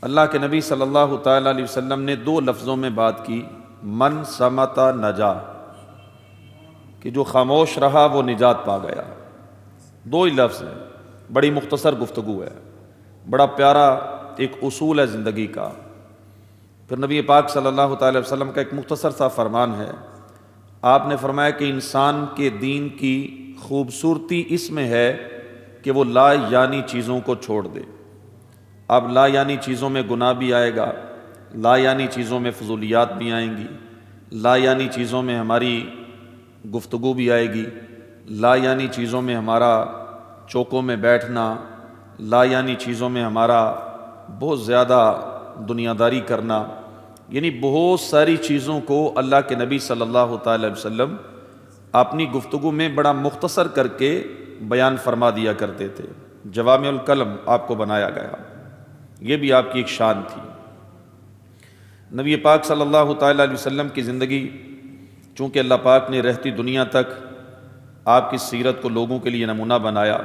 اللہ کے نبی صلی اللہ تعالیٰ علیہ وسلم نے دو لفظوں میں بات کی، من سمتا نجا، کہ جو خاموش رہا وہ نجات پا گیا۔ دو ہی لفظ ہیں، بڑی مختصر گفتگو ہے، بڑا پیارا ایک اصول ہے زندگی کا۔ پھر نبی پاک صلی اللہ تعالی وسلم کا ایک مختصر سا فرمان ہے، آپ نے فرمایا کہ انسان کے دین کی خوبصورتی اس میں ہے کہ وہ لا یعنی چیزوں کو چھوڑ دے۔ اب لا یعنی چیزوں میں گناہ بھی آئے گا، لا یعنی چیزوں میں فضولیات بھی آئیں گی، لا یعنی چیزوں میں ہماری گفتگو بھی آئے گی، لا یعنی چیزوں میں ہمارا چوکوں میں بیٹھنا، لا یعنی چیزوں میں ہمارا بہت زیادہ دنیا داری کرنا، یعنی بہت ساری چیزوں کو اللہ کے نبی صلی اللہ تعالی وسلم اپنی گفتگو میں بڑا مختصر کر کے بیان فرما دیا کرتے تھے۔ جوامع الکلم آپ کو بنایا گیا، یہ بھی آپ کی ایک شان تھی۔ نبی پاک صلی اللہ تعالی علیہ وسلم کی زندگی، چونکہ اللہ پاک نے رہتی دنیا تک آپ کی سیرت کو لوگوں کے لیے نمونہ بنایا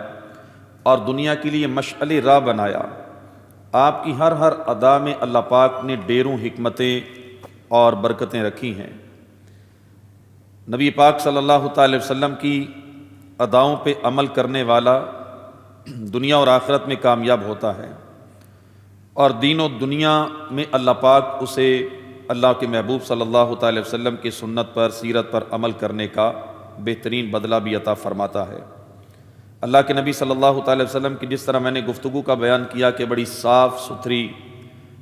اور دنیا کے لیے مشعل راہ بنایا، آپ کی ہر ادا میں اللہ پاک نے ڈیروں حکمتیں اور برکتیں رکھی ہیں۔ نبی پاک صلی اللہ تعالی وسلم کی اداؤں پہ عمل کرنے والا دنیا اور آخرت میں کامیاب ہوتا ہے، اور دین و دنیا میں اللہ پاک اسے اللہ کے محبوب صلی اللہ تعالی وسلم کی سنت پر، سیرت پر عمل کرنے کا بہترین بدلہ بھی عطا فرماتا ہے۔ اللہ کے نبی صلی اللہ تعالی وسلم کی جس طرح میں نے گفتگو کا بیان کیا کہ بڑی صاف ستھری،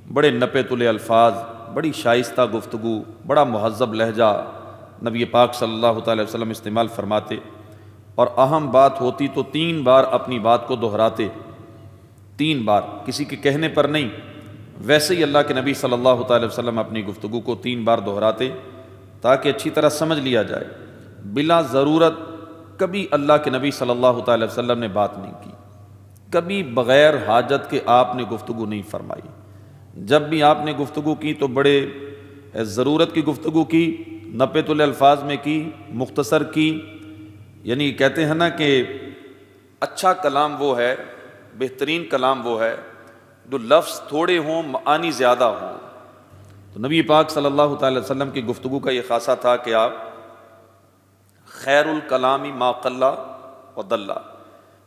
بڑے نپے تلے الفاظ، بڑی شائستہ گفتگو، بڑا مہذب لہجہ نبی پاک صلی اللہ تعالی وسلم استعمال فرماتے، اور اہم بات ہوتی تو 3 بار اپنی بات کو دہراتے، 3 بار، کسی کے کہنے پر نہیں، ویسے ہی اللہ کے نبی صلی اللہ تعالی وسلم اپنی گفتگو کو 3 بار دہراتے تاکہ اچھی طرح سمجھ لیا جائے۔ بلا ضرورت کبھی اللہ کے نبی صلی اللہ تعالی وسلم نے بات نہیں کی، کبھی بغیر حاجت کے آپ نے گفتگو نہیں فرمائی۔ جب بھی آپ نے گفتگو کی تو بڑے ضرورت کی گفتگو کی، نپے تلے الفاظ میں کی، مختصر کی، یعنی کہتے ہیں نا کہ اچھا کلام وہ ہے، بہترین کلام وہ ہے جو لفظ تھوڑے ہوں معانی زیادہ ہوں۔ تو نبی پاک صلی اللہ تعالی وسلم کی گفتگو کا یہ خاصہ تھا کہ آپ خیر الکلام ما قل و دل،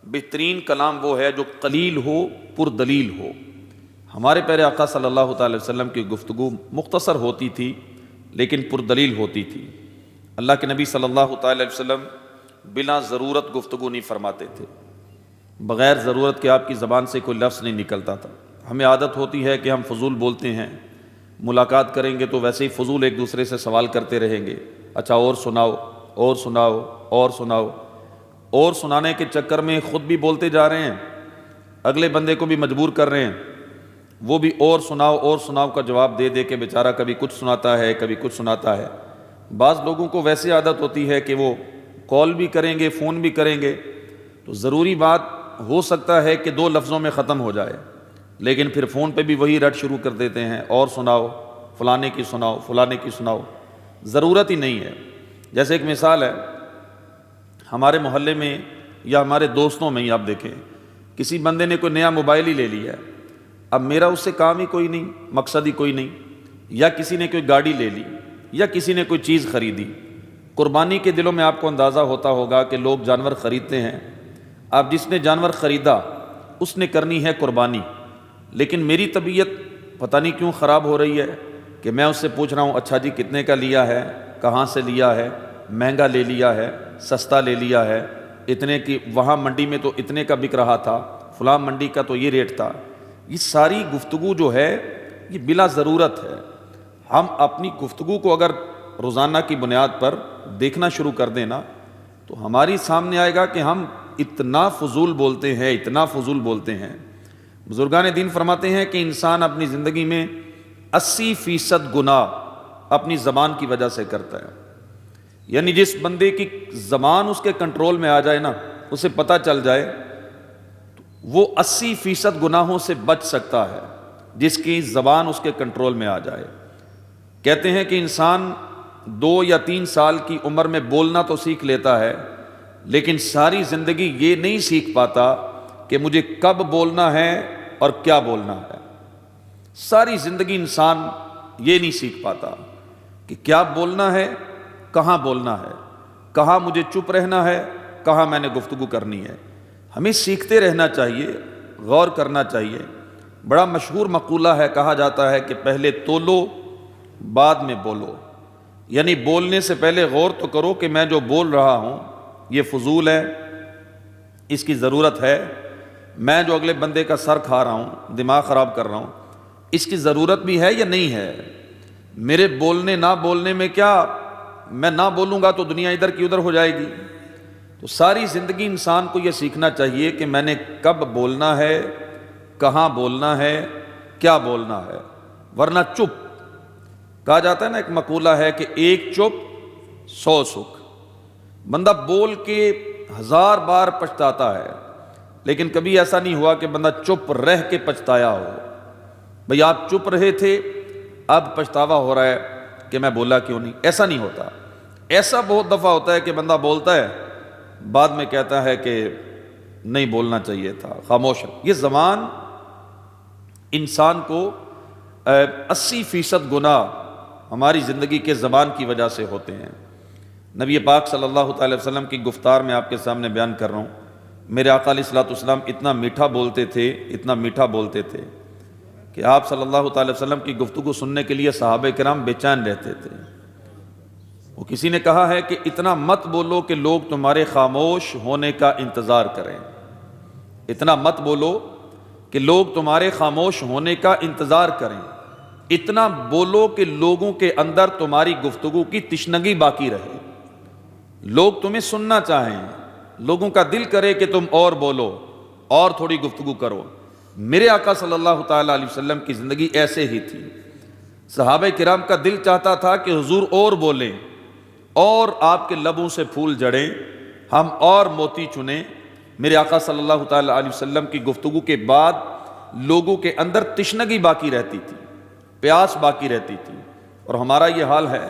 بہترین کلام وہ ہے جو قلیل ہو، پر دلیل ہو۔ ہمارے پیارے آقا صلی اللہ تعالی وسلم کی گفتگو مختصر ہوتی تھی لیکن پر دلیل ہوتی تھی۔ اللہ کے نبی صلی اللہ تعالی وسلم بلا ضرورت گفتگو نہیں فرماتے تھے، بغیر ضرورت کے آپ کی زبان سے کوئی لفظ نہیں نکلتا تھا۔ ہمیں عادت ہوتی ہے کہ ہم فضول بولتے ہیں، ملاقات کریں گے تو ویسے ہی فضول ایک دوسرے سے سوال کرتے رہیں گے، اچھا اور سناؤ، اور سناؤ، اور سناؤ، اور سنانے کے چکر میں خود بھی بولتے جا رہے ہیں، اگلے بندے کو بھی مجبور کر رہے ہیں، وہ بھی اور سناؤ کا جواب دے دے کے بیچارہ کبھی کچھ سناتا ہے، کبھی کچھ سناتا ہے۔ بعض لوگوں کو ویسے عادت ہوتی ہے کہ وہ کال بھی کریں گے، فون بھی کریں گے، تو ضروری بات ہو سکتا ہے کہ 2 لفظوں میں ختم ہو جائے، لیکن پھر فون پہ بھی وہی رٹ شروع کر دیتے ہیں، اور سناؤ، فلانے کی سناؤ، فلانے کی سناؤ، ضرورت ہی نہیں ہے۔ جیسے ایک مثال ہے، ہمارے محلے میں یا ہمارے دوستوں میں ہی آپ دیکھیں، کسی بندے نے کوئی نیا موبائل ہی لے لیا ہے، اب میرا اس سے کام ہی کوئی نہیں، مقصد ہی کوئی نہیں، یا کسی نے کوئی گاڑی لے لی، یا کسی نے کوئی چیز خریدی۔ قربانی کے دلوں میں آپ کو اندازہ ہوتا ہوگا کہ لوگ جانور خریدتے ہیں، اب جس نے جانور خریدا اس نے کرنی ہے قربانی، لیکن میری طبیعت پتہ نہیں کیوں خراب ہو رہی ہے کہ میں اس سے پوچھ رہا ہوں، اچھا جی کتنے کا لیا ہے، کہاں سے لیا ہے، مہنگا لے لیا ہے، سستا لے لیا ہے، اتنے کی، وہاں منڈی میں تو اتنے کا بک رہا تھا، فلاں منڈی کا تو یہ ریٹ تھا۔ یہ ساری گفتگو جو ہے یہ بلا ضرورت ہے۔ ہم اپنی گفتگو کو اگر روزانہ کی بنیاد پر دیکھنا شروع کر دیں نا تو ہماری سامنے آئے گا کہ ہم اتنا فضول بولتے ہیں، اتنا فضول بولتے ہیں۔ بزرگان دین فرماتے ہیں کہ انسان اپنی زندگی میں 80% گناہ اپنی زبان کی وجہ سے کرتا ہے۔ یعنی جس بندے کی زبان اس کے کنٹرول میں آ جائے نا، اسے پتہ چل جائے، وہ 80% گناہوں سے بچ سکتا ہے جس کی زبان اس کے کنٹرول میں آ جائے۔ کہتے ہیں کہ انسان 2 یا 3 سال کی عمر میں بولنا تو سیکھ لیتا ہے، لیکن ساری زندگی یہ نہیں سیکھ پاتا کہ مجھے کب بولنا ہے اور کیا بولنا ہے۔ ساری زندگی انسان یہ نہیں سیکھ پاتا کہ کیا بولنا ہے، کہاں بولنا ہے، کہاں مجھے چپ رہنا ہے، کہاں میں نے گفتگو کرنی ہے۔ ہمیں سیکھتے رہنا چاہیے، غور کرنا چاہیے۔ بڑا مشہور مقولہ ہے، کہا جاتا ہے کہ پہلے تولو بعد میں بولو، یعنی بولنے سے پہلے غور تو کرو کہ میں جو بول رہا ہوں یہ فضول ہے، اس کی ضرورت ہے، میں جو اگلے بندے کا سر کھا رہا ہوں، دماغ خراب کر رہا ہوں، اس کی ضرورت بھی ہے یا نہیں ہے۔ میرے بولنے نہ بولنے میں کیا، میں نہ بولوں گا تو دنیا ادھر کی ادھر ہو جائے گی۔ تو ساری زندگی انسان کو یہ سیکھنا چاہیے کہ میں نے کب بولنا ہے، کہاں بولنا ہے، کیا بولنا ہے، ورنہ چپ۔ کہا جاتا ہے نا، ایک مقولہ ہے کہ ایک چپ 100 سکھ۔ بندہ بول کے 1000 بار پچھتاتا ہے، لیکن کبھی ایسا نہیں ہوا کہ بندہ چپ رہ کے پچھتایا ہو۔ بھئی آپ چپ رہے تھے، اب پچھتاوا ہو رہا ہے کہ میں بولا کیوں نہیں۔ ایسا نہیں ہوتا۔ ایسا بہت دفعہ ہوتا ہے کہ بندہ بولتا ہے، بعد میں کہتا ہے کہ نہیں بولنا چاہیے تھا، خاموش۔ یہ زبان انسان کو 80% گناہ ہماری زندگی کے زبان کی وجہ سے ہوتے ہیں۔ نبی پاک صلی اللہ تعالی وسلم کی گفتار میں آپ کے سامنے بیان کر رہا ہوں۔ میرے آقا علیہ الصلوۃ والسلام اتنا میٹھا بولتے تھے، اتنا میٹھا بولتے تھے کہ آپ صلی اللہ تعالی وسلم کی گفتگو سننے کے لیے صحابہ کرام بے چین رہتے تھے۔ وہ کسی نے کہا ہے کہ اتنا مت بولو کہ لوگ تمہارے خاموش ہونے کا انتظار کریں، اتنا مت بولو کہ لوگ تمہارے خاموش ہونے کا انتظار کریں، اتنا بولو کہ لوگوں کے اندر تمہاری گفتگو کی تشنگی باقی رہے، لوگ تمہیں سننا چاہیں، لوگوں کا دل کرے کہ تم اور بولو اور تھوڑی گفتگو کرو۔ میرے آقا صلی اللہ تعالیٰ علیہ وسلم کی زندگی ایسے ہی تھی۔ صحابہ کرام کا دل چاہتا تھا کہ حضور اور بولیں، اور آپ کے لبوں سے پھول جڑیں، ہم اور موتی چنیں۔ میرے آقا صلی اللہ تعالیٰ علیہ وسلم کی گفتگو کے بعد لوگوں کے اندر تشنگی باقی رہتی تھی، پیاس باقی رہتی تھی۔ اور ہمارا یہ حال ہے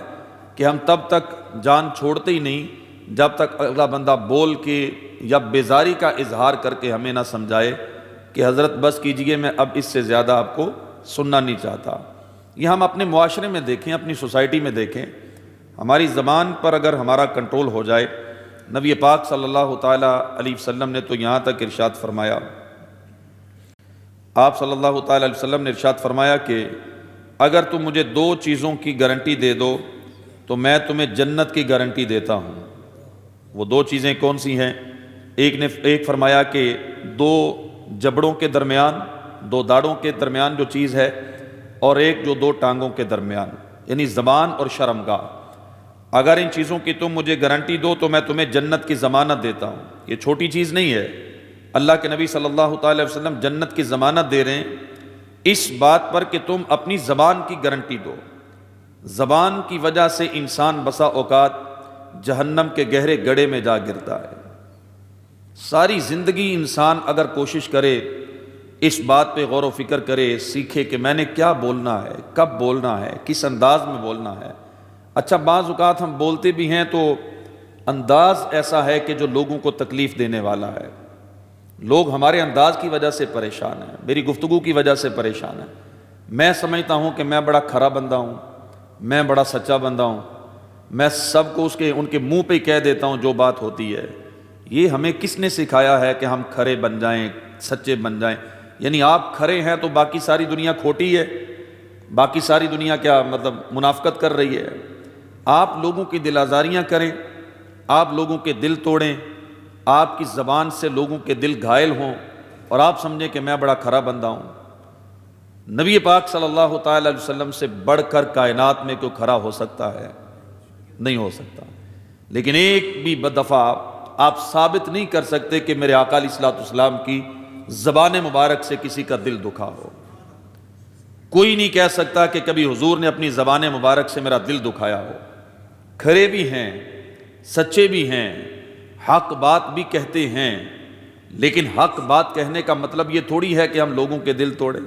کہ ہم تب تک جان چھوڑتے ہی نہیں جب تک اگلا بندہ بول کے یا بیزاری کا اظہار کر کے ہمیں نہ سمجھائے کہ حضرت بس کیجئے، میں اب اس سے زیادہ آپ کو سننا نہیں چاہتا۔ یہ ہم اپنے معاشرے میں دیکھیں، اپنی سوسائٹی میں دیکھیں، ہماری زبان پر اگر ہمارا کنٹرول ہو جائے۔ نبی پاک صلی اللہ تعالیٰ علیہ وسلم نے تو یہاں تک ارشاد فرمایا، آپ صلی اللہ تعالیٰ علیہ وسلم نے ارشاد فرمایا کہ اگر تم مجھے 2 چیزوں کی گارنٹی دے دو تو میں تمہیں جنت کی گارنٹی دیتا ہوں۔ وہ 2 چیزیں کون سی ہیں؟ ایک فرمایا کہ 2 جبڑوں کے درمیان، 2 داڑوں کے درمیان جو چیز ہے، اور ایک جو 2 ٹانگوں کے درمیان، یعنی زبان اور شرمگاہ۔ اگر ان چیزوں کی تم مجھے گارنٹی دو تو میں تمہیں جنت کی ضمانت دیتا ہوں۔ یہ چھوٹی چیز نہیں ہے، اللہ کے نبی صلی اللہ تعالی وسلم جنت کی ضمانت دے رہے ہیں اس بات پر کہ تم اپنی زبان کی گارنٹی دو۔ زبان کی وجہ سے انسان بسا اوقات جہنم کے گہرے گڑھے میں جا گرتا ہے۔ ساری زندگی انسان اگر کوشش کرے، اس بات پہ غور و فکر کرے، سیکھے کہ میں نے کیا بولنا ہے، کب بولنا ہے، کس انداز میں بولنا ہے۔ اچھا، بعض اوقات ہم بولتے بھی ہیں تو انداز ایسا ہے کہ جو لوگوں کو تکلیف دینے والا ہے۔ لوگ ہمارے انداز کی وجہ سے پریشان ہیں، میری گفتگو کی وجہ سے پریشان ہیں۔ میں سمجھتا ہوں کہ میں بڑا کھرا بندہ ہوں، میں بڑا سچا بندہ ہوں، میں سب کو ان کے منہ پہ ہی کہہ دیتا ہوں جو بات ہوتی ہے۔ یہ ہمیں کس نے سکھایا ہے کہ ہم کھرے بن جائیں، سچے بن جائیں؟ یعنی آپ کھرے ہیں تو باقی ساری دنیا کھوٹی ہے، باقی ساری دنیا کیا مطلب منافقت کر رہی ہے؟ آپ لوگوں کی دل آزاریاں کریں، آپ لوگوں کے دل توڑیں، آپ کی زبان سے لوگوں کے دل گھائل ہوں، اور آپ سمجھیں کہ میں بڑا کھرا بندہ ہوں۔ نبی پاک صلی اللہ تعالی علیہ وسلم سے بڑھ کر کائنات میں کوئی کھرا ہو سکتا ہے؟ نہیں ہو سکتا۔ لیکن ایک بھی دفعہ آپ ثابت نہیں کر سکتے کہ میرے آقا علیہ الصلوۃ والسلام کی زبان مبارک سے کسی کا دل دکھا ہو۔ کوئی نہیں کہہ سکتا کہ کبھی حضور نے اپنی زبان مبارک سے میرا دل دکھایا ہو۔ کھرے بھی ہیں، سچے بھی ہیں، حق بات بھی کہتے ہیں، لیکن حق بات کہنے کا مطلب یہ تھوڑی ہے کہ ہم لوگوں کے دل توڑیں،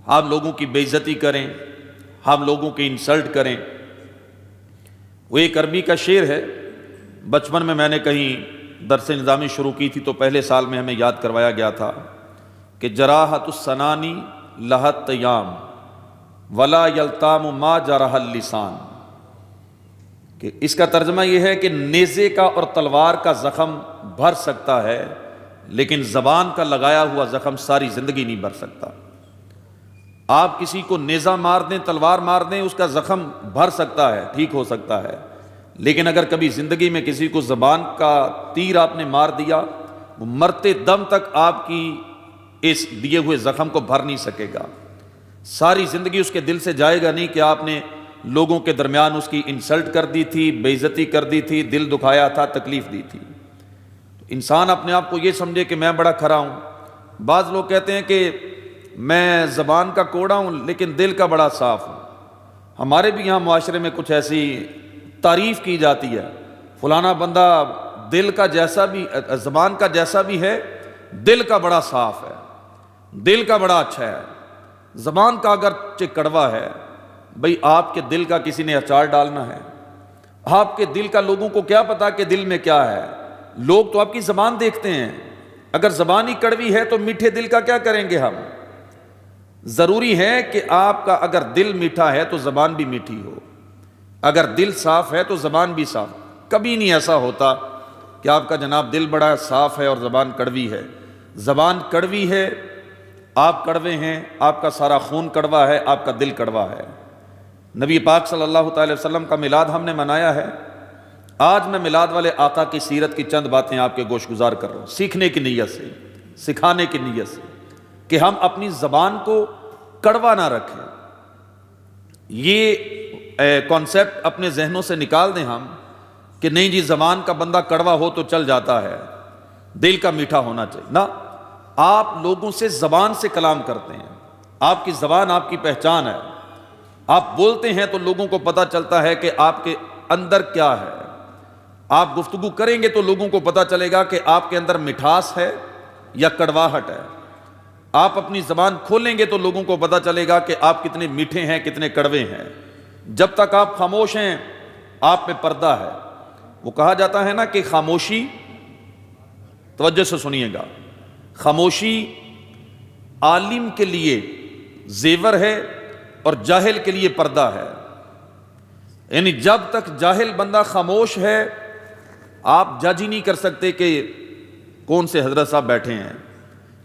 ہم لوگوں کی بے عزتی کریں، ہم لوگوں کی انسلٹ کریں۔ وہ ایک عربی کا شعر ہے، بچپن میں نے کہیں درس نظامی شروع کی تھی تو پہلے سال میں ہمیں یاد کروایا گیا تھا کہ جراحت السنانی لہت تیام ولا یلتام ما جرح اللسان، کہ اس کا ترجمہ یہ ہے کہ نیزے کا اور تلوار کا زخم بھر سکتا ہے لیکن زبان کا لگایا ہوا زخم ساری زندگی نہیں بھر سکتا۔ آپ کسی کو نیزہ مار دیں، تلوار مار دیں، اس کا زخم بھر سکتا ہے، ٹھیک ہو سکتا ہے، لیکن اگر کبھی زندگی میں کسی کو زبان کا تیر آپ نے مار دیا، وہ مرتے دم تک آپ کی اس دیے ہوئے زخم کو بھر نہیں سکے گا، ساری زندگی اس کے دل سے جائے گا نہیں کہ آپ نے لوگوں کے درمیان اس کی انسلٹ کر دی تھی، بے عزتی کر دی تھی، دل دکھایا تھا، تکلیف دی تھی۔ انسان اپنے آپ کو یہ سمجھے کہ میں بڑا کھرا ہوں۔ بعض لوگ کہتے ہیں کہ میں زبان کا کوڑا ہوں لیکن دل کا بڑا صاف ہوں۔ ہمارے بھی یہاں معاشرے میں کچھ ایسی تعریف کی جاتی ہے، فلانا بندہ دل کا جیسا بھی، زبان کا جیسا بھی ہے، دل کا بڑا صاف ہے، دل کا بڑا اچھا ہے۔ زبان کا اگر کڑوا ہے، بھئی آپ کے دل کا کسی نے اچار ڈالنا ہے؟ آپ کے دل کا لوگوں کو کیا پتا کہ دل میں کیا ہے؟ لوگ تو آپ کی زبان دیکھتے ہیں، اگر زبان ہی کڑوی ہے تو میٹھے دل کا کیا کریں گے ہم؟ ضروری ہے کہ آپ کا اگر دل میٹھا ہے تو زبان بھی میٹھی ہو، اگر دل صاف ہے تو زبان بھی صاف۔ کبھی نہیں ایسا ہوتا کہ آپ کا جناب دل بڑا صاف ہے اور زبان کڑوی ہے۔ زبان کڑوی ہے، آپ کڑوے ہیں، آپ کا سارا خون کڑوا ہے، آپ کا دل کڑوا ہے۔ نبی پاک صلی اللہ تعالی وسلم کا میلاد ہم نے منایا ہے۔ آج میں میلاد والے آقا کی سیرت کی چند باتیں آپ کے گوش گزار کر رہا ہوں، سیکھنے کی نیت سے، سکھانے کی نیت سے، کہ ہم اپنی زبان کو کڑوا نہ رکھیں۔ یہ کانسیپٹ اپنے ذہنوں سے نکال دیں ہم کہ نہیں جی زبان کا بندہ کڑوا ہو تو چل جاتا ہے، دل کا میٹھا ہونا چاہیے۔ نہ، آپ لوگوں سے زبان سے کلام کرتے ہیں، آپ کی زبان آپ کی پہچان ہے، آپ بولتے ہیں تو لوگوں کو پتہ چلتا ہے کہ آپ کے اندر کیا ہے۔ آپ گفتگو کریں گے تو لوگوں کو پتہ چلے گا کہ آپ کے اندر مٹھاس ہے یا کڑواہٹ ہے۔ آپ اپنی زبان کھولیں گے تو لوگوں کو پتہ چلے گا کہ آپ کتنے میٹھے ہیں، کتنے کڑوے ہیں۔ جب تک آپ خاموش ہیں آپ پہ پردہ ہے۔ وہ کہا جاتا ہے نا کہ خاموشی، توجہ سے سنیے گا، خاموشی عالم کے لیے زیور ہے اور جاہل کے لیے پردہ ہے۔ یعنی جب تک جاہل بندہ خاموش ہے آپ جج ہی نہیں کر سکتے کہ کون سے حضرت صاحب بیٹھے ہیں۔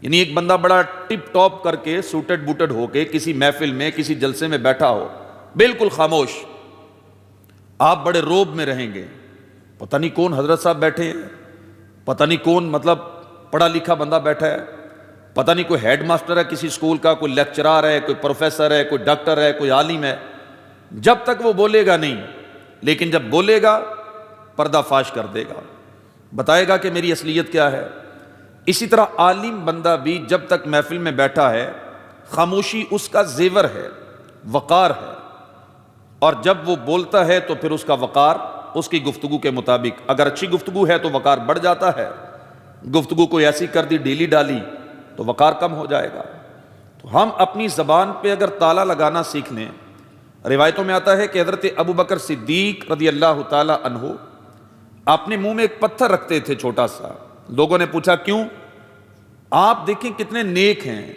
یعنی ایک بندہ بڑا ٹپ ٹاپ کر کے سوٹڈ بوٹڈ ہو کے کسی محفل میں، کسی جلسے میں بیٹھا ہو، بالکل خاموش، آپ بڑے روب میں رہیں گے، پتہ نہیں کون حضرت صاحب بیٹھے ہیں، پتہ نہیں کون مطلب پڑھا لکھا بندہ بیٹھا ہے، پتہ نہیں کوئی ہیڈ ماسٹر ہے کسی اسکول کا، کوئی لیکچرار ہے، کوئی پروفیسر ہے، کوئی ڈاکٹر ہے، کوئی عالم ہے۔ جب تک وہ بولے گا نہیں، لیکن جب بولے گا پردہ فاش کر دے گا، بتائے گا کہ میری اصلیت کیا ہے۔ اسی طرح عالم بندہ بھی جب تک محفل میں بیٹھا ہے خاموشی اس کا زیور ہے، وقار ہے، اور جب وہ بولتا ہے تو پھر اس کا وقار اس کی گفتگو کے مطابق، اگر اچھی گفتگو ہے تو وقار بڑھ جاتا ہے، گفتگو کوئی ایسی کر دی ڈھیلی ڈالی تو وقار کم ہو جائے گا۔ تو ہم اپنی زبان پہ اگر تالا لگانا سیکھ لیں، روایتوں میں آتا ہے کہ حضرت ابو بکر صدیق رضی اللہ تعالی عنہ اپنے منہ میں ایک پتھر رکھتے تھے چھوٹا سا۔ لوگوں نے پوچھا کیوں؟ آپ دیکھیں کتنے نیک ہیں،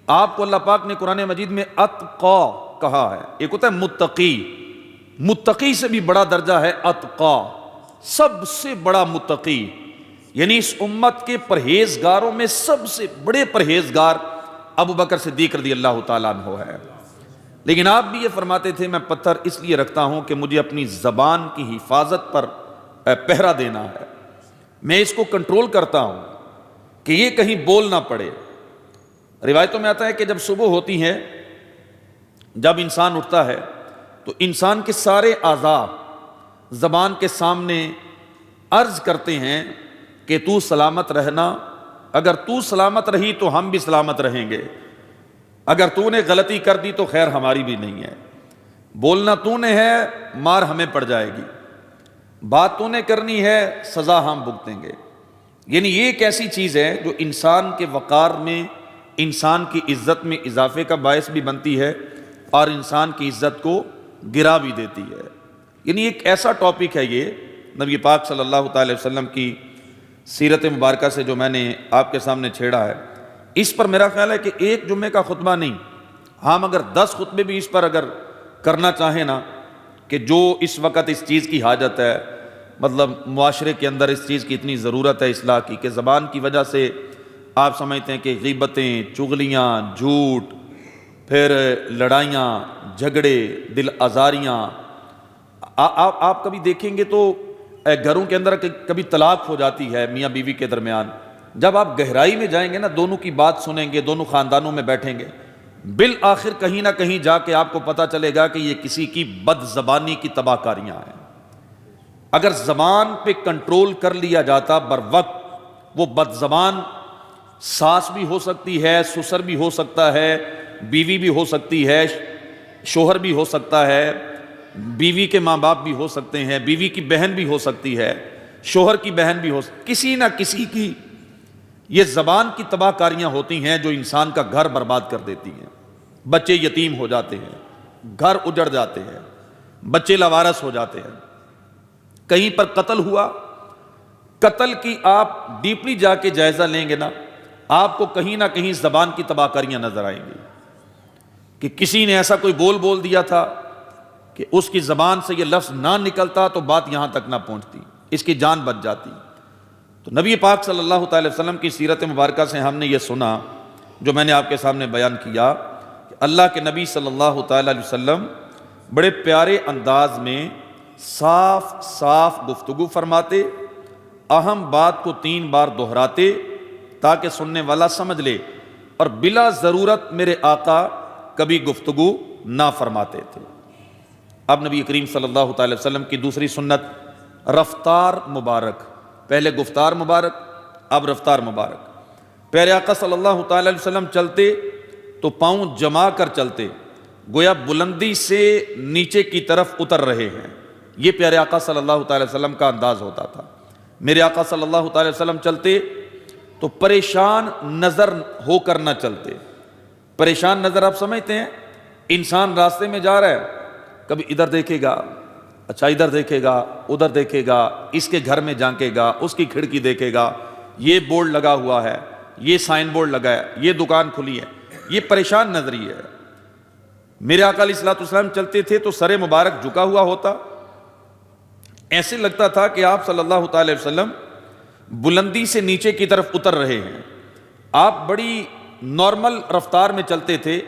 آپ کو اللہ پاک نے قرآن مجید میں اتقا کہا ہے۔ ایک ہوتا ہے متقی، متقی سے بھی بڑا درجہ ہے اتقا، سب سے بڑا متقی، یعنی اس امت کے پرہیزگاروں میں سب سے بڑے پرہیزگار ابو بکر صدیق رضی اللہ تعالیٰ عنہ ہے۔ لیکن آپ بھی یہ فرماتے تھے میں پتھر اس لیے رکھتا ہوں کہ مجھے اپنی زبان کی حفاظت پر پہرا دینا ہے، میں اس کو کنٹرول کرتا ہوں کہ یہ کہیں بول نہ پڑے۔ روایتوں میں آتا ہے کہ جب صبح ہوتی ہے، جب انسان اٹھتا ہے تو انسان کے سارے اعضاء زبان کے سامنے عرض کرتے ہیں کہ تو سلامت رہنا، اگر تو سلامت رہی تو ہم بھی سلامت رہیں گے، اگر تو نے غلطی کر دی تو خیر ہماری بھی نہیں ہے، بولنا تو نے ہے مار ہمیں پڑ جائے گی، بات تو نے کرنی ہے سزا ہم بھگتیں گے۔ یعنی یہ ایک ایسی چیز ہے جو انسان کے وقار میں، انسان کی عزت میں اضافے کا باعث بھی بنتی ہے اور انسان کی عزت کو گرا بھی دیتی ہے۔ یعنی ایک ایسا ٹاپک ہے یہ نبی پاک صلی اللہ تعالی وسلم کی سیرت مبارکہ سے جو میں نے آپ کے سامنے چھیڑا ہے، اس پر میرا خیال ہے کہ ایک جمعے کا خطبہ نہیں، ہم اگر 10 خطبے بھی اس پر اگر کرنا چاہیں نا، کہ جو اس وقت اس چیز کی حاجت ہے، مطلب معاشرے کے اندر اس چیز کی اتنی ضرورت ہے اصلاح کی، کہ زبان کی وجہ سے آپ سمجھتے ہیں کہ غیبتیں، چغلیاں، جھوٹ، پھر لڑائیاں، جھگڑے، دل آزاریاں، آپ کبھی دیکھیں گے تو گھروں کے اندر کبھی طلاق ہو جاتی ہے میاں بیوی کے درمیان، جب آپ گہرائی میں جائیں گے نا، دونوں کی بات سنیں گے، دونوں خاندانوں میں بیٹھیں گے، بالآخر کہیں نہ کہیں جا کے آپ کو پتہ چلے گا کہ یہ کسی کی بد زبانی کی تباہ کاریاں ہیں۔ اگر زبان پہ کنٹرول کر لیا جاتا بر وقت، وہ بد زبان ساس بھی ہو سکتی ہے، سسر بھی ہو سکتا ہے، بیوی بھی ہو سکتی ہے، شوہر بھی ہو سکتا ہے، بیوی کے ماں باپ بھی ہو سکتے ہیں، بیوی کی بہن بھی ہو سکتی ہے، شوہر کی بہن بھی ہو سکتی، کسی نہ کسی کی یہ زبان کی تباہ کاریاں ہوتی ہیں جو انسان کا گھر برباد کر دیتی ہیں۔ بچے یتیم ہو جاتے ہیں، گھر اجڑ جاتے ہیں، بچے لاوارث ہو جاتے ہیں، کہیں پر قتل ہوا، قتل کی آپ ڈیپلی جا کے جائزہ لیں گے نا، آپ کو کہیں نہ کہیں زبان کی تباہ کاریاں نظر آئیں گی، کہ کسی نے ایسا کوئی بول دیا تھا کہ اس کی زبان سے یہ لفظ نہ نکلتا تو بات یہاں تک نہ پہنچتی، اس کی جان بچ جاتی۔ تو نبی پاک صلی اللہ تعالی وسلم کی سیرت مبارکہ سے ہم نے یہ سنا، جو میں نے آپ کے سامنے بیان کیا، کہ اللہ کے نبی صلی اللہ تعالی علیہ وسلم بڑے پیارے انداز میں صاف صاف گفتگو فرماتے، اہم بات کو 3 بار دہراتے تاکہ سننے والا سمجھ لے، اور بلا ضرورت میرے آقا کبھی گفتگو نہ فرماتے تھے۔ اب نبی کریم صلی اللہ تعالی وسلم کی دوسری سنت رفتار مبارک، پہلے گفتار مبارک، اب رفتار مبارک۔ پیارے آقا صلی اللہ تعالی علیہ وسلم چلتے تو پاؤں جما کر چلتے، گویا بلندی سے نیچے کی طرف اتر رہے ہیں، یہ پیارے آقا صلی اللہ تعالی وسلم کا انداز ہوتا تھا۔ میرے آقا صلی اللہ تعالی وسلم چلتے تو پریشان نظر ہو کر نہ چلتے۔ پریشان نظر آپ سمجھتے ہیں، انسان راستے میں جا رہا ہے، کبھی ادھر دیکھے گا، اچھا ادھر دیکھے گا، ادھر دیکھے گا، اس کے گھر میں جھانکے گا، اس کی کھڑکی دیکھے گا، یہ بورڈ لگا ہوا ہے، یہ سائن بورڈ لگا ہے، یہ دکان کھلی ہے، یہ پریشان نظری ہے۔ میرے آقا علیہ الصلوۃ والسلام چلتے تھے تو سر مبارک جھکا ہوا ہوتا، ایسے لگتا تھا کہ آپ صلی اللہ تعالی وسلم بلندی سے نیچے کی طرف اتر رہے ہیں۔ آپ بڑی نارمل رفتار میں چلتے تھے،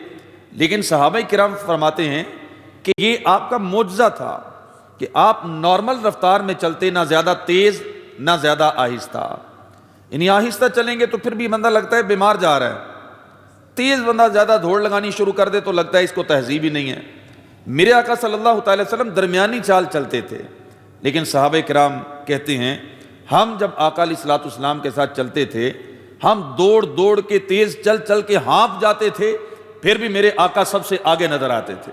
لیکن صحابہ کرام فرماتے ہیں کہ یہ آپ کا معجزہ تھا کہ آپ نارمل رفتار میں چلتے، نہ زیادہ تیز نہ زیادہ آہستہ۔ یعنی آہستہ چلیں گے تو پھر بھی بندہ لگتا ہے بیمار جا رہا ہے، تیز بندہ زیادہ دوڑ لگانی شروع کر دے تو لگتا ہے اس کو تہذیب ہی نہیں ہے۔ میرے آقا صلی اللہ تعالی وسلم درمیانی چال چلتے تھے، لیکن صحابہ کرام کہتے ہیں ہم جب آقا علیہ الصلوۃ والسلام کے ساتھ چلتے تھے، ہم دوڑ کے تیز چل کے ہانپ جاتے تھے، پھر بھی میرے آقا سب سے آگے نظر آتے تھے،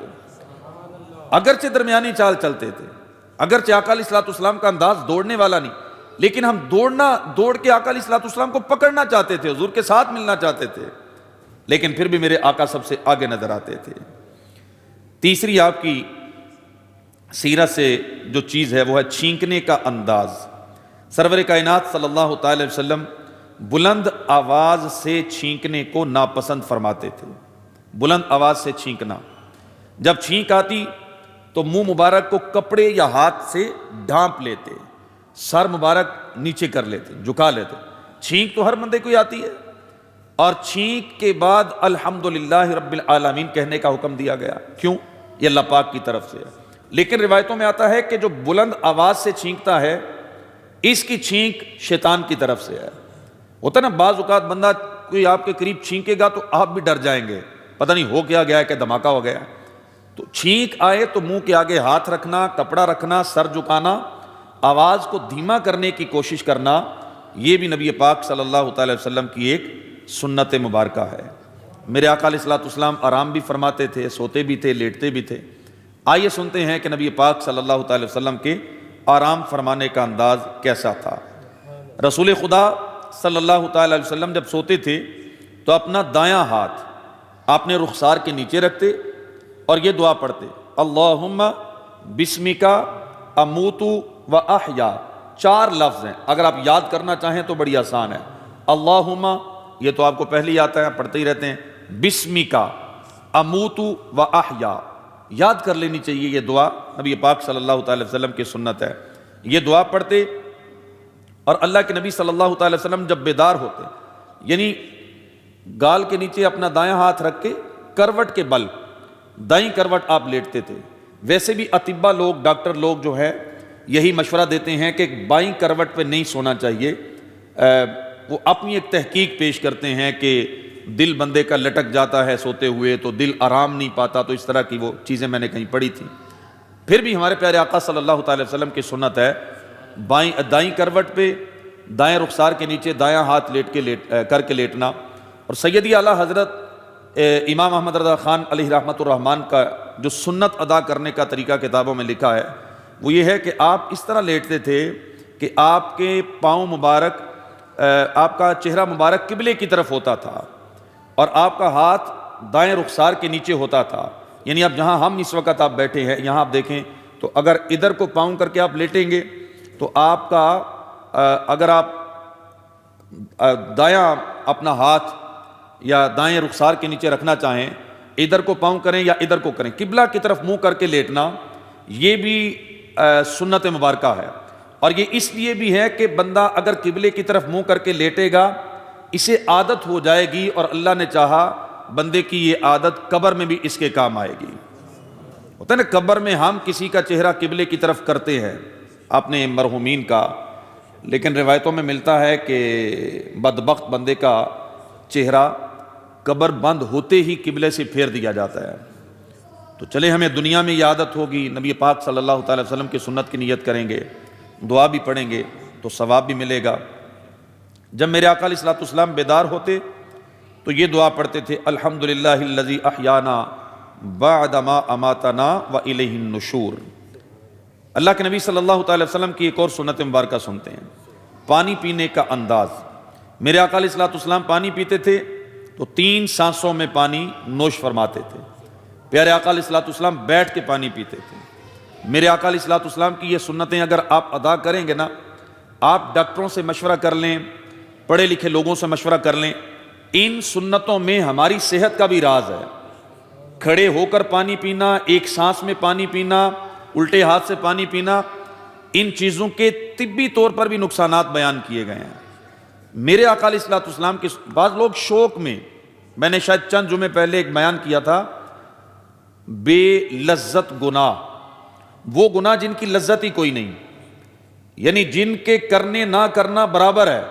اگرچہ درمیانی چال چلتے تھے، اگرچہ آقا علیہ الصلوۃ والسلام کا انداز دوڑنے والا نہیں، لیکن ہم دوڑ کے آقا علیہ الصلوۃ والسلام کو پکڑنا چاہتے تھے، حضور کے ساتھ ملنا چاہتے تھے، لیکن پھر بھی میرے آقا سب سے آگے نظر آتے تھے۔ تیسری آپ کی سیرت سے جو چیز ہے وہ ہے چھینکنے کا انداز۔ سرور کائنات صلی اللہ تعالی وسلم بلند آواز سے چھینکنے کو ناپسند فرماتے تھے، بلند آواز سے چھینکنا۔ جب چھینک آتی تو منہ مبارک کو کپڑے یا ہاتھ سے ڈھانپ لیتے، سر مبارک نیچے کر لیتے، جھکا لیتے۔ چھینک تو ہر بندے کو آتی ہے، اور چھینک کے بعد الحمدللہ رب العالمین کہنے کا حکم دیا گیا۔ کیوں؟ یہ اللہ پاک کی طرف سے ہے۔ لیکن روایتوں میں آتا ہے کہ جو بلند آواز سے چھینکتا ہے، اس کی چھینک شیطان کی طرف سے ہے۔ ہوتا نا بعض اوقات بندہ کوئی آپ کے قریب چھینکے گا تو آپ بھی ڈر جائیں گے، پتہ نہیں ہو کیا گیا ہے کہ دھماکہ ہو گیا۔ تو چھینک آئے تو منہ کے آگے ہاتھ رکھنا، کپڑا رکھنا، سر جھکانا، آواز کو دھیما کرنے کی کوشش کرنا، یہ بھی نبی پاک صلی اللہ تعالی وسلم کی ایک سنت مبارکہ ہے۔ میرے آقا علیہ الصلوۃ والسلام آرام بھی فرماتے تھے، سوتے بھی تھے، لیٹتے بھی تھے۔ آئیے سنتے ہیں کہ نبی پاک صلی اللہ تعالی وسلم کے آرام فرمانے کا انداز کیسا تھا۔ رسول خدا صلی اللہ تعالی وسلم جب سوتے تھے تو اپنا دایاں ہاتھ اپنے رخسار کے نیچے رکھتے اور یہ دعا پڑھتے، اللہم بسمک اموت و احیا۔ 4 لفظ ہیں، اگر آپ یاد کرنا چاہیں تو بڑی آسان ہے۔ اللہم، یہ تو آپ کو پہلے ہی آتا ہے، پڑھتے ہی رہتے ہیں، بسمی کا اموتو و احیا، یاد کر لینی چاہیے یہ دعا، نبی پاک صلی اللہ تعالی وسلم کی سنت ہے، یہ دعا پڑھتے۔ اور اللہ کے نبی صلی اللہ تعالی وسلم جب بیدار ہوتے، یعنی گال کے نیچے اپنا دایاں ہاتھ رکھ کے کروٹ کے بل دائیں کروٹ آپ لیٹتے تھے۔ ویسے بھی اطباء لوگ، ڈاکٹر لوگ جو ہے یہی مشورہ دیتے ہیں کہ بائیں کروٹ پہ نہیں سونا چاہیے۔ وہ اپنی ایک تحقیق پیش کرتے ہیں کہ دل بندے کا لٹک جاتا ہے سوتے ہوئے تو دل آرام نہیں پاتا، تو اس طرح کی وہ چیزیں میں نے کہیں پڑھی تھیں۔ پھر بھی ہمارے پیارے آقا صلی اللہ تعالی وسلم کی سنت ہے دائیں کروٹ پہ دائیں رخسار کے نیچے دایاں ہاتھ کر کے لیٹنا۔ اور سیدی اعلیٰ حضرت امام احمد رضا خان علیہ رحمۃ الرحمن کا جو سنت ادا کرنے کا طریقہ کتابوں میں لکھا ہے وہ یہ ہے کہ آپ اس طرح لیٹتے تھے کہ آپ کے پاؤں مبارک، آپ کا چہرہ مبارک قبلے کی طرف ہوتا تھا اور آپ کا ہاتھ دائیں رخسار کے نیچے ہوتا تھا۔ یعنی اب جہاں ہم اس وقت آپ بیٹھے ہیں یہاں آپ دیکھیں تو اگر ادھر کو پاؤں کر کے آپ لیٹیں گے تو آپ کا اگر آپ دایاں اپنا ہاتھ یا دائیں رخسار کے نیچے رکھنا چاہیں، ادھر کو پاؤں کریں یا ادھر کو کریں، قبلہ کی طرف منہ کر کے لیٹنا یہ بھی سنت مبارکہ ہے۔ اور یہ اس لیے بھی ہے کہ بندہ اگر قبلے کی طرف منہ کر کے لیٹے گا اسے عادت ہو جائے گی، اور اللہ نے چاہا بندے کی یہ عادت قبر میں بھی اس کے کام آئے گی۔ ہوتا ہے نا قبر میں ہم کسی کا چہرہ قبلے کی طرف کرتے ہیں اپنے مرحومین کا، لیکن روایتوں میں ملتا ہے کہ بدبخت بندے کا چہرہ قبر بند ہوتے ہی قبلے سے پھیر دیا جاتا ہے۔ تو چلے ہمیں دنیا میں یہ عادت ہوگی، نبی پاک صلی اللہ تعالی وسلم کی سنت کی نیت کریں گے، دعا بھی پڑھیں گے تو ثواب بھی ملے گا۔ جب میرے آقا علیہ الصلوۃ والسلام بیدار ہوتے تو یہ دعا پڑھتے تھے، الحمدللہ الذی احیانا بعد ما اماتنا والیہ النشور۔ اللہ کے نبی صلی اللہ تعالی وسلم کی ایک اور سنت مبارکہ سنتے ہیں، پانی پینے کا انداز۔ میرے آقا علیہ الصلوۃ والسلام پانی پیتے تھے تو 3 سانسوں میں پانی نوش فرماتے تھے۔ پیارے آقا علیہ الصلوۃ والسلام بیٹھ کے پانی پیتے تھے۔ میرے آقا علیہ الصلوۃ والسلام کی یہ سنتیں اگر آپ ادا کریں گے نا، آپ ڈاکٹروں سے مشورہ کر لیں، پڑھے لکھے لوگوں سے مشورہ کر لیں، ان سنتوں میں ہماری صحت کا بھی راز ہے۔ کھڑے ہو کر پانی پینا، ایک سانس میں پانی پینا، الٹے ہاتھ سے پانی پینا، ان چیزوں کے طبی طور پر بھی نقصانات بیان کیے گئے ہیں۔ میرے آقا علیہ الصلوۃ والسلام کے بعض لوگ شوق میں نے شاید چند جمعے پہلے ایک بیان کیا تھا، بے لذت گناہ، وہ گناہ جن کی لذت ہی کوئی نہیں، یعنی جن کے کرنے نہ کرنا برابر ہے،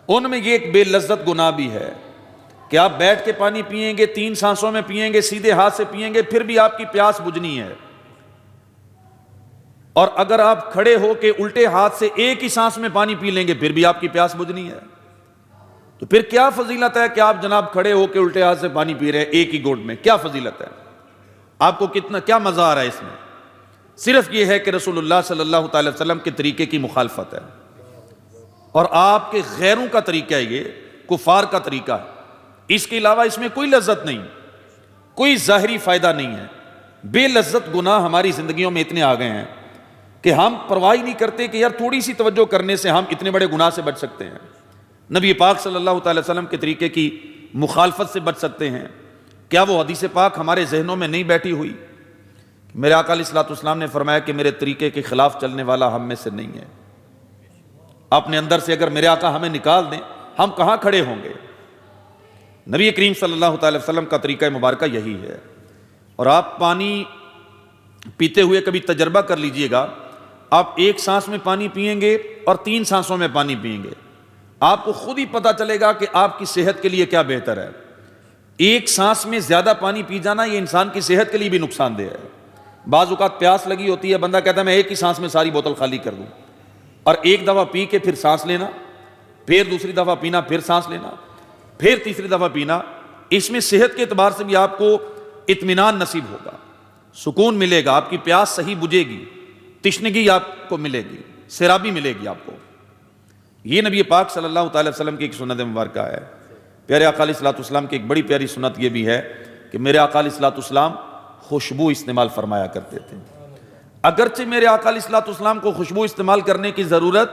ان میں یہ ایک بے لذت گناہ بھی ہے کہ آپ بیٹھ کے پانی پیئیں گے، 3 سانسوں میں پیئیں گے، سیدھے ہاتھ سے پیئیں گے، پھر بھی آپ کی پیاس بجھنی ہے۔ اور اگر آپ کھڑے ہو کے الٹے ہاتھ سے ایک ہی سانس میں پانی پی لیں گے پھر بھی آپ کی پیاس بجھنی ہے۔ تو پھر کیا فضیلت ہے کہ آپ جناب کھڑے ہو کے الٹے ہاتھ سے پانی پی رہے ہیں ایک ہی گھونٹ میں؟ کیا فضیلت ہے؟ آپ کو کیا مزہ آ رہا ہے اس میں؟ صرف یہ ہے کہ رسول اللہ صلی اللہ تعالی وسلم کے طریقے کی مخالفت ہے، اور آپ کے غیروں کا طریقہ ہے، یہ کفار کا طریقہ ہے۔ اس کے علاوہ اس میں کوئی لذت نہیں، کوئی ظاہری فائدہ نہیں ہے۔ بے لذت گناہ ہماری زندگیوں میں اتنے آ گئے ہیں کہ ہم پرواہ نہیں کرتے کہ یار تھوڑی سی توجہ کرنے سے ہم اتنے بڑے گناہ سے بچ سکتے ہیں، نبی پاک صلی اللہ تعالی وسلم کے طریقے کی مخالفت سے بچ سکتے ہیں۔ کیا وہ حدیث پاک ہمارے ذہنوں میں نہیں بیٹھی ہوئی؟ میرے آقا علیہ الصلوۃ والسلام نے فرمایا کہ میرے طریقے کے خلاف چلنے والا ہم میں سے نہیں ہے۔ اپنے اندر سے اگر میرے آقا ہمیں نکال دیں ہم کہاں کھڑے ہوں گے؟ نبی کریم صلی اللہ تعالی وسلم کا طریقہ مبارکہ یہی ہے۔ اور آپ پانی پیتے ہوئے کبھی تجربہ کر لیجئے گا، آپ ایک سانس میں پانی پئیں گے اور 3 سانسوں میں پانی پئیں گے، آپ کو خود ہی پتہ چلے گا کہ آپ کی صحت کے لیے کیا بہتر ہے۔ ایک سانس میں زیادہ پانی پی جانا یہ انسان کی صحت کے لیے بھی نقصان دہ ہے۔ بعض اوقات پیاس لگی ہوتی ہے، بندہ کہتا ہے میں ایک ہی سانس میں ساری بوتل خالی کر دوں، اور ایک دفعہ پی کے پھر سانس لینا، پھر دوسری دفعہ پینا، پھر سانس لینا، پھر تیسری دفعہ پینا۔ اس میں صحت کے اعتبار سے بھی آپ کو اطمینان نصیب ہوگا، سکون ملے گا، آپ کی پیاس صحیح بجھے گی، تشنگی آپ کو ملے گی، سیرابی ملے گی آپ کو۔ یہ نبی پاک صلی اللہ تعالی وسلم کی ایک سنت مبارکہ ہے۔ پیارے آقا علیہ الصلوۃ والسلام کی ایک بڑی پیاری سنت یہ بھی ہے کہ میرے آقا علیہ الصلوۃ والسلام خوشبو استعمال فرمایا کرتے تھے۔ اگرچہ میرے آقا علیہ الصلوۃ والسلام کو خوشبو استعمال کرنے کی ضرورت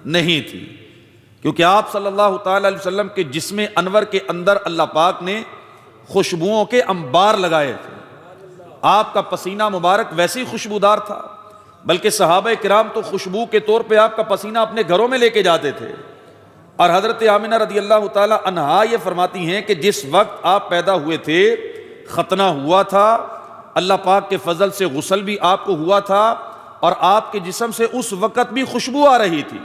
نہیں تھی، کیونکہ آپ صلی اللہ تعالی علیہ وسلم کے جسم انور کے اندر اللہ پاک نے خوشبوؤں کے انبار لگائے تھے. آپ کا پسینہ مبارک ویسے ہی خوشبودار تھا، بلکہ صحابہ کرام تو خوشبو کے طور پہ آپ کا پسینہ اپنے گھروں میں لے کے جاتے تھے. اور حضرت آمنہ رضی اللہ تعالی عنہا یہ فرماتی ہیں کہ جس وقت آپ پیدا ہوئے تھے ختنہ ہوا تھا، اللہ پاک کے فضل سے غسل بھی آپ کو ہوا تھا، اور آپ کے جسم سے اس وقت بھی خوشبو آ رہی تھی.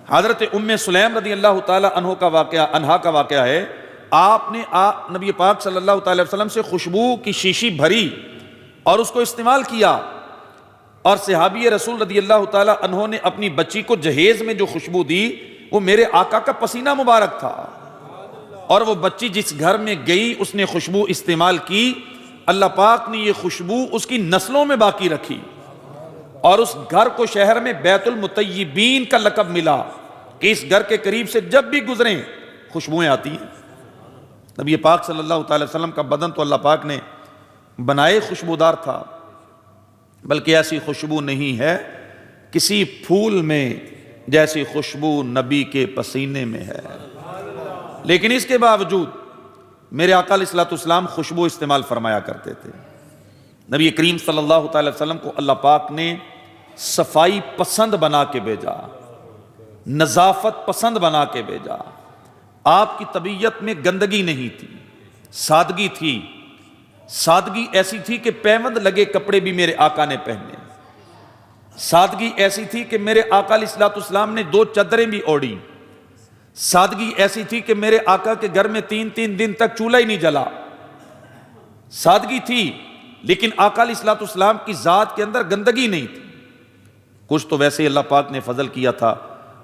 حضرت ام سلیم رضی اللہ تعالی عنہا کا واقعہ ہے، آپ نے نبی پاک صلی اللہ تعالی وسلم سے خوشبو کی شیشی بھری اور اس کو استعمال کیا، اور صحابی رسول رضی اللہ تعالی عنہ نے اپنی بچی کو جہیز میں جو خوشبو دی وہ میرے آقا کا پسینہ مبارک تھا. اور وہ بچی جس گھر میں گئی اس نے خوشبو استعمال کی، اللہ پاک نے یہ خوشبو اس کی نسلوں میں باقی رکھی، اور اس گھر کو شہر میں بیت المطیبین کا لقب ملا کہ اس گھر کے قریب سے جب بھی گزریں خوشبوئیں آتی ہیں. نبی پاک صلی اللہ تعالی وسلم کا بدن تو اللہ پاک نے بنائے خوشبودار تھا، بلکہ ایسی خوشبو نہیں ہے کسی پھول میں جیسی خوشبو نبی کے پسینے میں ہے. لیکن اس کے باوجود میرے آقا علیہ الصلوۃ والسلام خوشبو استعمال فرمایا کرتے تھے. نبی کریم صلی اللہ تعالی وسلم کو اللہ پاک نے صفائی پسند بنا کے بھیجا، نظافت پسند بنا کے بھیجا. آپ کی طبیعت میں گندگی نہیں تھی، سادگی تھی. سادگی ایسی تھی کہ پیوند لگے کپڑے بھی میرے آقا نے پہنے. سادگی ایسی تھی کہ میرے آقا علیہ الصلوۃ والسلام نے 2 چادریں بھی اوڑھی. سادگی ایسی تھی کہ میرے آقا کے گھر میں 3 دن تک چولہا ہی نہیں جلا. سادگی تھی، لیکن آقا علیہ الصلوۃ والسلام کی ذات کے اندر گندگی نہیں تھی. کچھ تو ویسے اللہ پاک نے فضل کیا تھا،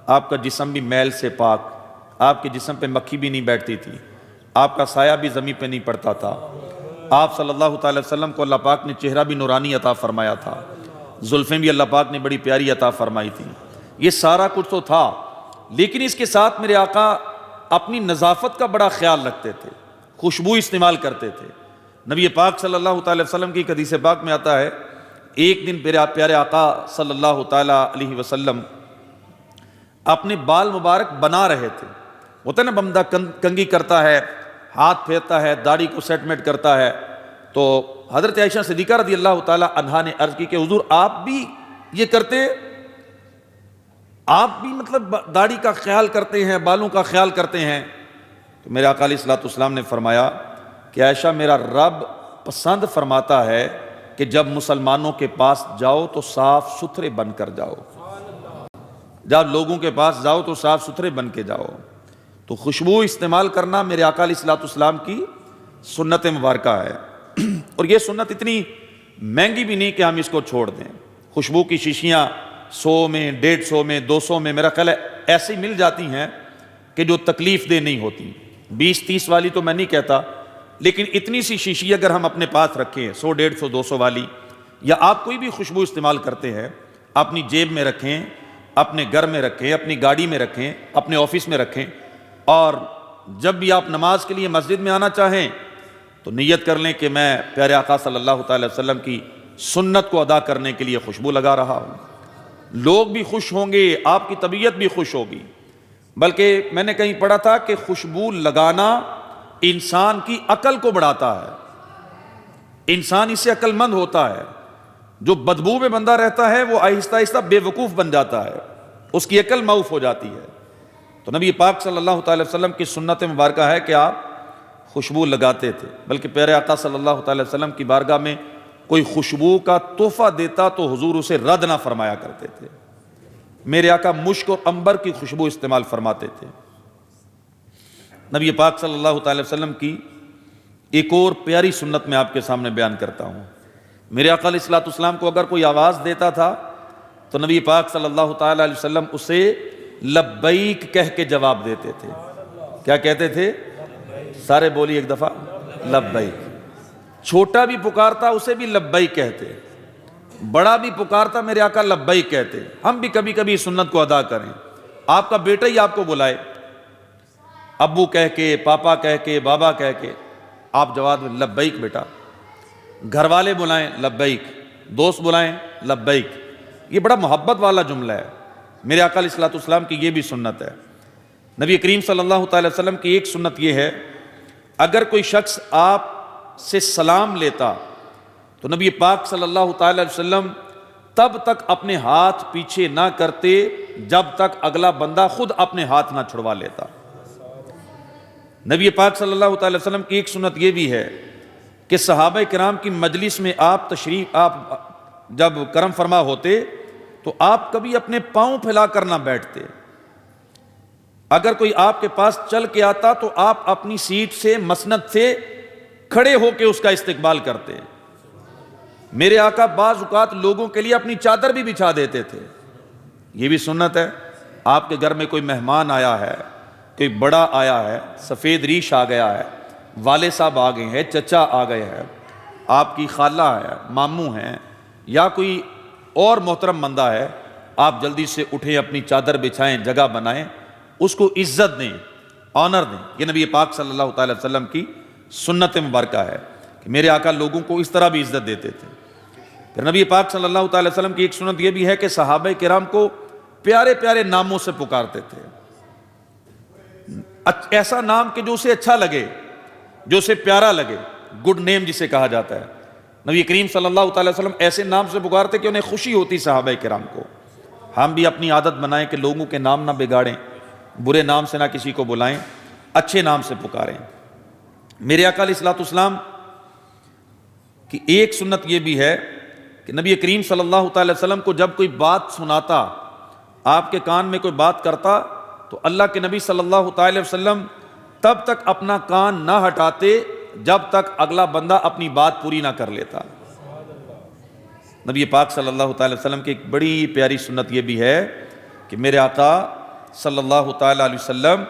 آپ کا جسم بھی میل سے پاک، آپ کے جسم پہ مکھی بھی نہیں بیٹھتی تھی، آپ کا سایہ بھی زمین پہ نہیں پڑتا تھا. آپ صلی اللہ تعالی وسلم کو اللہ پاک نے چہرہ بھی نورانی عطا فرمایا تھا، زلفیں بھی اللہ پاک نے بڑی پیاری عطا فرمائی تھی. یہ سارا کچھ تو تھا، لیکن اس کے ساتھ میرے آقا اپنی نظافت کا بڑا خیال رکھتے تھے، خوشبو استعمال کرتے تھے. نبی پاک صلی اللہ تعالی وسلم کی حدیث پاک میں آتا ہے، ایک دن پیارے آقا صلی اللہ تعالی علیہ وسلم اپنے بال مبارک بنا رہے تھے. ہوتا ہے نا بندہ کنگھی کرتا ہے، ہاتھ پھیرتا ہے، داڑھی کو سیٹمنٹ کرتا ہے. تو حضرت عائشہ صدیقہ رضی اللہ تعالی عنہا نے عرض کی کہ حضور آپ بھی یہ کرتے، آپ بھی مطلب داڑھی کا خیال کرتے ہیں، بالوں کا خیال کرتے ہیں؟ تو میرے آقا علیہ الصلوۃ والسلام نے فرمایا کہ عائشہ میرا رب پسند فرماتا ہے کہ جب مسلمانوں کے پاس جاؤ تو صاف ستھرے بن کر جاؤ. جب لوگوں کے پاس جاؤ تو صاف ستھرے بن کے جاؤ. تو خوشبو استعمال کرنا میرے آقا علیہ الصلوۃ والسلام کی سنت مبارکہ ہے. اور یہ سنت اتنی مہنگی بھی نہیں کہ ہم اس کو چھوڑ دیں. خوشبو کی شیشیاں 100 میں 150 میں 200 میں میرا خیال ہے ایسی مل جاتی ہیں کہ جو تکلیف دہ نہیں ہوتی. 20-30 والی تو میں نہیں کہتا، لیکن اتنی سی شیشی اگر ہم اپنے پاس رکھیں 100 150 200 والی، یا آپ کوئی بھی خوشبو استعمال کرتے ہیں اپنی جیب میں رکھیں، اپنے گھر میں رکھیں، اپنی گاڑی میں رکھیں، اپنے آفس میں رکھیں، اور جب بھی آپ نماز کے لیے مسجد میں آنا چاہیں تو نیت کر لیں کہ میں پیارے آقا صلی اللہ تعالی وسلم کی سنت کو ادا کرنے کے لیے خوشبو لگا رہا ہوں. لوگ بھی خوش ہوں گے، آپ کی طبیعت بھی خوش ہوگی. بلکہ میں نے کہیں پڑھا تھا کہ خوشبو لگانا انسان کی عقل کو بڑھاتا ہے، انسان اس سے عقل مند ہوتا ہے. جو بدبو میں بندہ رہتا ہے وہ آہستہ آہستہ بے وقوف بن جاتا ہے، اس کی عقل معاف ہو جاتی ہے. تو نبی پاک صلی اللہ تعالی وسلم کی سنت مبارکہ ہے کہ آپ خوشبو لگاتے تھے. بلکہ پیارے آقا صلی اللہ تعالی وسلم کی بارگاہ میں کوئی خوشبو کا تحفہ دیتا تو حضور اسے رد نہ فرمایا کرتے تھے. میرے آقا مشک اور عنبر کی خوشبو استعمال فرماتے تھے. نبی پاک صلی اللہ تعالی وسلم کی ایک اور پیاری سنت میں آپ کے سامنے بیان کرتا ہوں. میرے آقا علیہ الصلوۃ والسلام کو اگر کوئی آواز دیتا تھا تو نبی پاک صلی اللہ تعالی علیہ وسلم اسے لبیک کہہ کے جواب دیتے تھے. کیا کہتے تھے؟ سارے بولی ایک دفعہ، لبیک. چھوٹا بھی پکارتا اسے بھی لبیک کہتے، بڑا بھی پکارتا میرے آقا لبیک کہتے. ہم بھی کبھی کبھی سنت کو ادا کریں. آپ کا بیٹا ہی آپ کو بلائے، ابو کہہ کے، پاپا کہہ کے، بابا کہہ کے، آپ جواب دیں لبیک بیٹا. گھر والے بلائیں لبیک، دوست بلائیں لبیک. یہ بڑا محبت والا جملہ ہے. میرے آقا علیہ الصلوۃ والسلام کی یہ بھی سنت ہے۔ نبی کریم صلی اللہ تعالی وسلم کی ایک سنت یہ ہے، اگر کوئی شخص آپ سے سلام لیتا تو نبی پاک صلی اللہ تعالی وسلم تب تک اپنے ہاتھ پیچھے نہ کرتے جب تک اگلا بندہ خود اپنے ہاتھ نہ چھڑوا لیتا۔ نبی پاک صلی اللہ تعالی وسلم کی ایک سنت یہ بھی ہے کہ صحابہ کرام کی مجلس میں آپ جب کرم فرما ہوتے تو آپ کبھی اپنے پاؤں پھیلا کر نہ بیٹھتے۔ اگر کوئی آپ کے پاس چل کے آتا تو آپ اپنی سیٹ سے مسند سے کھڑے ہو کے اس کا استقبال کرتے۔ میرے آقا بعض اوقات لوگوں کے لیے اپنی چادر بھی بچھا دیتے تھے، یہ بھی سنت ہے۔ آپ کے گھر میں کوئی مہمان آیا ہے، کوئی بڑا آیا ہے، سفید ریش آ گیا ہے، والد صاحب آ گئے ہیں، چچا آ گئے ہیں، آپ کی خالہ ہے، ماموں ہیں، یا کوئی اور محترم بندہ ہے، آپ جلدی سے اٹھیں، اپنی چادر بچھائیں، جگہ بنائیں، اس کو عزت دیں، آنر دیں۔ یہ نبی پاک صلی اللہ تعالی وسلم کی سنت مبارکہ ہے کہ میرے آقا لوگوں کو اس طرح بھی عزت دیتے تھے۔ پھر نبی پاک صلی اللہ تعالی وسلم کی ایک سنت یہ بھی ہے کہ صحابہ کرام کو پیارے پیارے ناموں سے پکارتے تھے، ایسا نام کہ جو اسے اچھا لگے، جو اسے پیارا لگے، گڈ نیم جسے کہا جاتا ہے۔ نبی کریم صلی اللہ تعالی وسلم ایسے نام سے پکارتے کہ انہیں خوشی ہوتی صحابہ کرام کو۔ ہم بھی اپنی عادت بنائیں کہ لوگوں کے نام نہ بگاڑیں، برے نام سے نہ کسی کو بلائیں، اچھے نام سے پکاریں۔ میرے آقا علیہ الصلوۃ والسلام کی ایک سنت یہ بھی ہے کہ نبی کریم صلی اللہ تعالی وسلم کو جب کوئی بات سناتا، آپ کے کان میں کوئی بات کرتا تو اللہ کے نبی صلی اللہ تعالی وسلم تب تک اپنا کان نہ ہٹاتے جب تک اگلا بندہ اپنی بات پوری نہ کر لیتا۔ نبی پاک صلی اللہ تعالی وسلم کی ایک بڑی پیاری سنت یہ بھی ہے کہ میرے آقا صلی اللہ تعالی علیہ وسلم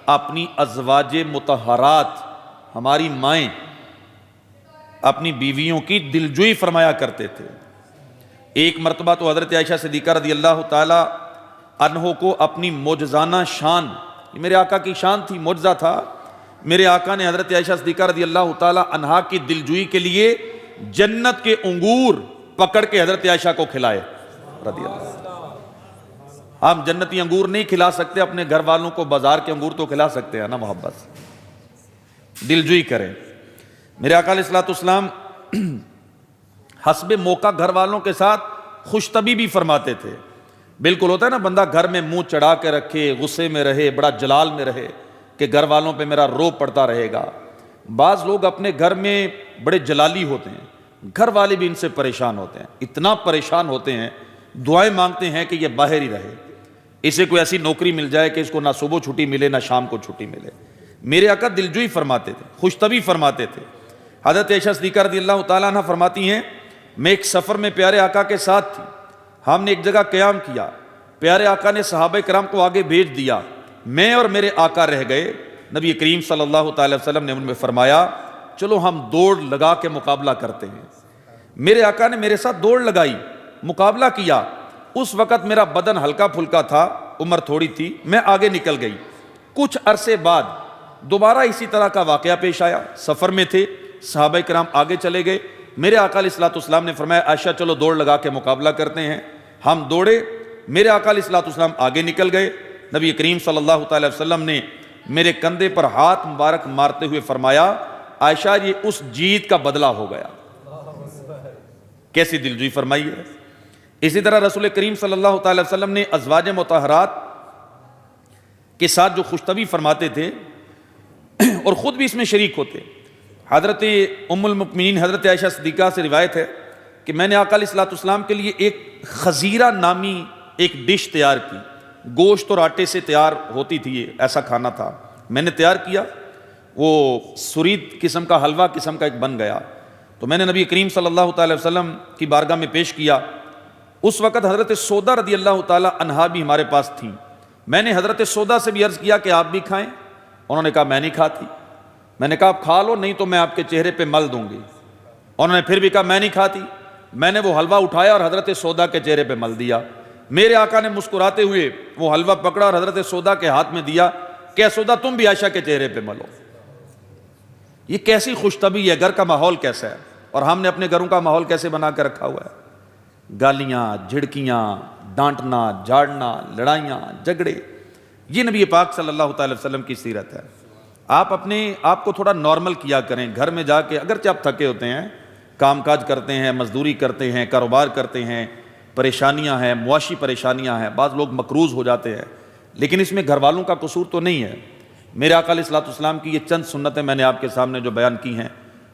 اپنی ازواج مطہرات، ہماری مائیں، اپنی بیویوں کی دلجوئی فرمایا کرتے تھے۔ ایک مرتبہ تو حضرت عائشہ صدیقہ رضی اللہ تعالی عنہ کو اپنی معجزانہ شان، یہ میرے آقا کی شان تھی، معجزہ تھا، میرے آقا نے حضرت عائشہ صدیقہ رضی اللہ تعالی عنہا کی دلجوئی کے لیے جنت کے انگور پکڑ کے حضرت عائشہ کو کھلائے رضی اللہ۔ ہم جنتی انگور نہیں کھلا سکتے، اپنے گھر والوں کو بازار کے انگور تو کھلا سکتے ہیں نا، محبت سے دلجوئی کریں۔ میرے آقا علیہ الصلوۃ والسلام حسب موقع گھر والوں کے ساتھ خوش طبی بھی فرماتے تھے۔ بالکل ہوتا ہے نا بندہ گھر میں منہ چڑھا کے رکھے، غصے میں رہے، بڑا جلال میں رہے کہ گھر والوں پہ میرا روب پڑتا رہے گا۔ بعض لوگ اپنے گھر میں بڑے جلالی ہوتے ہیں، گھر والے بھی ان سے پریشان ہوتے ہیں، اتنا پریشان ہوتے ہیں، دعائیں مانگتے ہیں کہ یہ باہر ہی رہے، اسے کوئی ایسی نوکری مل جائے کہ اس کو نہ صبح چھٹی ملے نہ شام کو چھٹی ملے۔ میرے آقا دلجوئی فرماتے تھے، خوش طبی فرماتے تھے۔ حضرت عائشہ صدیقہ رضی اللہ تعالیٰ عنہ فرماتی ہیں، میں ایک سفر میں پیارے آقا کے ساتھ تھی، ہم نے ایک جگہ قیام کیا، پیارے آقا نے صحابہ کرام کو آگے بھیج دیا، میں اور میرے آقا رہ گئے۔ نبی کریم صلی اللہ تعالی وسلم نے ان میں فرمایا چلو ہم دوڑ لگا کے مقابلہ کرتے ہیں۔ میرے آقا نے میرے ساتھ دوڑ لگائی، مقابلہ کیا۔ اس وقت میرا بدن ہلکا پھلکا تھا، عمر تھوڑی تھی، میں آگے نکل گئی۔ کچھ عرصے بعد دوبارہ اسی طرح کا واقعہ پیش آیا، سفر میں تھے، صحابہ کرام آگے چلے گئے، میرے آقا علیہ الصلوۃ والسلام نے فرمایا عائشہ چلو دوڑ لگا کے مقابلہ کرتے ہیں۔ ہم دوڑے، میرے آقا علیہ الصلوۃ والسلام آگے نکل گئے۔ نبی کریم صلی اللہ تعالی وسلم نے میرے کندھے پر ہاتھ مبارک مارتے ہوئے فرمایا عائشہ یہ اس جیت کا بدلہ ہو گیا۔ کیسی دلجوئی فرمائی ہے۔ اسی طرح رسول کریم صلی اللہ تعالی وسلم نے ازواج مطہرات کے ساتھ جو خوشطبی فرماتے تھے اور خود بھی اس میں شریک ہوتے، حضرت ام المؤمنین حضرت عائشہ صدیقہ سے روایت ہے کہ میں نے آقا علیہ الصلوۃ والسلام کے لیے ایک خزیرہ نامی ایک ڈش تیار کی، گوشت اور آٹے سے تیار ہوتی تھی، یہ ایسا کھانا تھا، میں نے تیار کیا، وہ سرید قسم کا حلوہ قسم کا ایک بن گیا، تو میں نے نبی کریم صلی اللہ تعالی وسلم کی بارگاہ میں پیش کیا۔ اس وقت حضرت سودا رضی اللہ تعالی عنہا بھی ہمارے پاس تھیں، میں نے حضرت سودا سے بھی عرض کیا کہ آپ بھی کھائیں، انہوں نے کہا میں نہیں کھاتی، میں نے کہا آپ کھا لو نہیں تو میں آپ کے چہرے پہ مل دوں گی، انہوں نے پھر بھی کہا میں نہیں کھاتی، میں نے وہ حلوہ اٹھایا اور حضرت سودا کے چہرے پہ مل دیا۔ میرے آقا نے مسکراتے ہوئے وہ حلوہ پکڑا اور حضرت سودا کے ہاتھ میں دیا کہ سودا تم بھی عائشہ کے چہرے پہ ملو۔ یہ کیسی خوش طبی ہے، گھر کا ماحول کیسا ہے، اور ہم نے اپنے گھروں کا ماحول کیسے بنا کے رکھا ہوا ہے۔ گالیاں، جھڑکیاں، ڈانٹنا، جھاڑنا، لڑائیاں، جھگڑے، یہ نبی پاک صلی اللہ تعالی وسلم کی سیرت ہے۔ آپ اپنے آپ کو تھوڑا نارمل کیا کریں، گھر میں جا کے اگرچہ آپ تھکے ہوتے ہیں، کام کاج کرتے ہیں، مزدوری کرتے ہیں، کاروبار کرتے ہیں، پریشانیاں ہیں، معاشی پریشانیاں ہیں، بعض لوگ مقروض ہو جاتے ہیں، لیکن اس میں گھر والوں کا قصور تو نہیں ہے۔ میرے آقا علیہ الصلوۃ والسلام کی یہ چند سنتیں میں نے آپ کے سامنے جو بیان کی ہیں،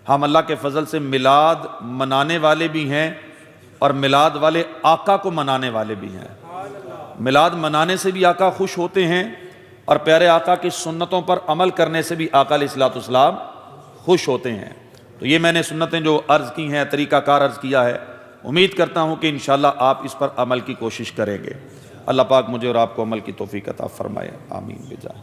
ہم اللہ کے فضل سے میلاد منانے والے بھی ہیں اور میلاد والے آقا کو منانے والے بھی ہیں۔ میلاد منانے سے بھی آقا خوش ہوتے ہیں اور پیارے آقا کی سنتوں پر عمل کرنے سے بھی آقا علیہ الصلوۃ والسلام خوش ہوتے ہیں۔ تو یہ میں نے سنتیں جو عرض کی ہیں، طریقہ کار عرض کیا ہے، امید کرتا ہوں کہ انشاءاللہ آپ اس پر عمل کی کوشش کریں گے۔ اللہ پاک مجھے اور آپ کو عمل کی توفیق عطا فرمائے، آمین بجاہ